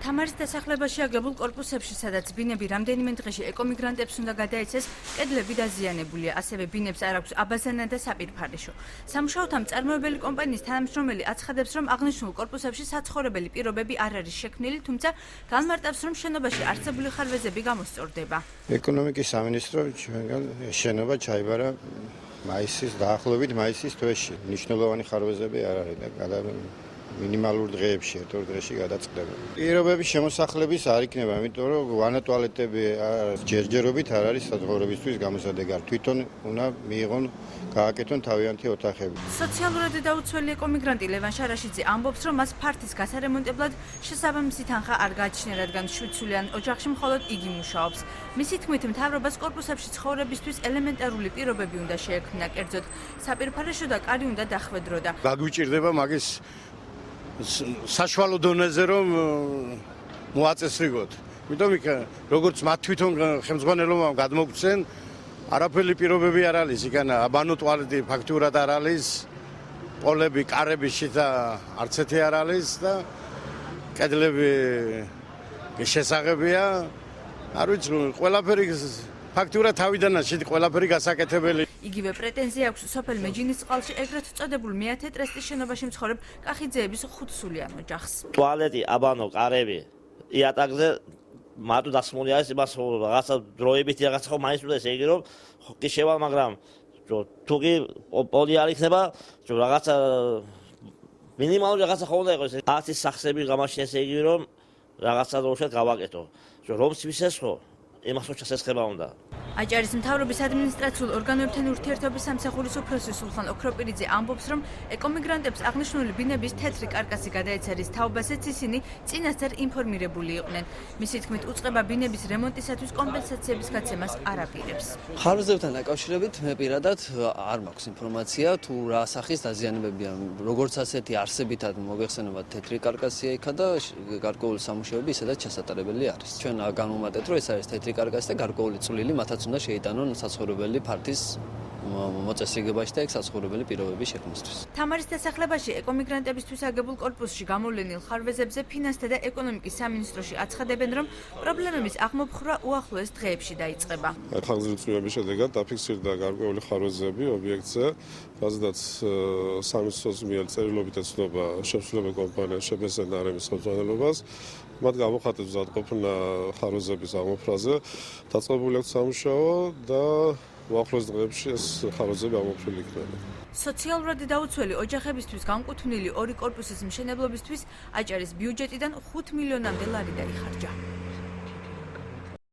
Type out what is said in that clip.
თამარის დასახლებაში აგებულ კორპუსებში, სადაც ბინები რამდენიმე დღეში ეკომიგრანტებს უნდა გადაეცეს, კედლები დაზიანებულია, ასევე ბინებს არ აქვს აბაზანა და საპირფარეშო. სამუშაოთა მწარმოებელი კომპანიის თანამშრომელი აცხადებს, რომ აღნიშნულ კორპუსებში საცხოვრებელი პირობები არ არის შექმნილი, თუმცა განმარტავს, რომ შენობაში არსებული ხარვეზები გამოსწორდება. ეკონომიკის სამინისტრო ჩვენგან შენობა ჩაიბარა მაისის დაახლოებით მაისის თვეში. მნიშვნელოვანი ხარვეზები არ არის და მინიმალურ დღეებში, ერთ-ორ დღეში გადაწყდება. პირობების შემოსახლების არ იქნება, იმიტომ რომ ვანა ტუალეტები ჯერჯერობით არ არის საცხოვრებისთვის გამოსადეგარ. თვითონ უნდა მიიღონ, გააკეთონ თავიანთი ოთახები. სოციალურად დაუცველი ეკომიგრანტი ლევან შარაშიძე ამბობს, რომ მას ფართის გასარემონტებლად შესაბამისი თანხა არ გააჩნია, რადგან 7 სულიან ოჯახში მხოლოდ იგი მუშაობს. მისი თქმით, მთავრობას კორპუსებში ცხოვრებისთვის ელემენტარული პირობები უნდა შეექმნა, კერძოდ საპირფარეშო და კარი უნდა დახვედროდა. გაგვიჭირდება მაგის საშუალო დონეზე რომ მოაწესრიგოთ. იმიტომ იქ როგორც მათ თვითონ ხელმძღვანელობამ გადმოგცენ, არაფერი პირობები არ არის, იქან აბანო ტუალეტი ფაქტურად არ არის, პოლები, კარები შიდა არც ერთი არ არის და კედლები შესაღებია. არ ვიცი, ყველაფერი ფაქტურად თავიდანაც შედი ყველაფერი გასაკეთებელი. იგივე პრეტენზია აქვს სოფელ მეჯინისწყალში ეგრეთ წოდებულ მეათე ტრესტის შენობაში მცხოვრებ კახიძეების 5 სულიან ოჯახს. ტუალეტი, აბანო, კარები, იატაკზე მარტო დასმული არის იმას რაღაცა დროებით რაღაცა ხო მაინც უნდა ესე იგი რომ კი შევალ, მაგრამ თუ კი პოლი არ იქნება, რაღაცა მინიმალური რაღაცა ხო უნდა იყოს. ათის სახსები გამაშინეს ესე იგი რომ რაღაცა დროშად გავაკეთო. რომს ვისეს ხო იმას უჩასესხება უნდა. აჭარის მთავრობის ადმინისტრაციულ ორგანოებთან ურთიერთობის სამსახურის უფროსი სულხან ოქროპირიძე ამბობს, რომ ეკომიგრანტებს აღნიშნული ბინების თეთრი კარკასი გადაეცარის თაობასაც ისინი წინასწარ ინფორმირებული იყვნენ. მისი თქმით, უწყება ბინების რემონტისათვის კომპენსაციების გაცემას არ აპირებს. ხარვეზებთან დაკავშირებით მე პირადად არ მაქვს ინფორმაცია, თუ რა სახის დაზიანებებია, როგორც ასეთი არსებითად მოგეხსენებათ თეთრი კარკასია იქა და გარკვეული სამუშაოები ისედაც ჩასატარებელი არის. ჩვენ განვუმატეთ, რომ ეს არის თეთრი კარკასი და გარკვეული წვლილი მათაც უნდა შეიტანონ საცხოვრებელი ფართის მოწესრიგებაში და ეგ საცხოვრებელი პირობების შექმნისთვის. თამარის დასახლებაში ეკომიგრანტებისთვის აგებულ კორპუსში გამოვლენილ ხარვეზებზე ფინანსთა და ეკონომიკის სამინისტროში აცხადებენ, რომ პრობლემების აღმოფხვრა უახლოეს დღეებში დაიწყება. ხანგრძლივობის შედეგად დაფიქსირდა გარკვეული ხარვეზები ობიექტზე, რაზედაც სამინისტროს მიერ წერილობით ეცნობა შესრულებელ კომპანიას შებესენარემის ხელმძღვანელობას. მათ გამოხატეს მზადყოფნა ხარვეზების აღმოფხვრაზე, დაწყებული აქვს სამუშაო და უახლოეს დღეებში ეს ხარვეზები აღმოფხვრილი იქნება. სოციალურად დაუცველი ოჯახებისთვის განკუთვნილი 2 კორპუსის მშენებლობისთვის აჭარის ბიუჯეტიდან 5 მილიონამდე ლარი დაიხარჯა.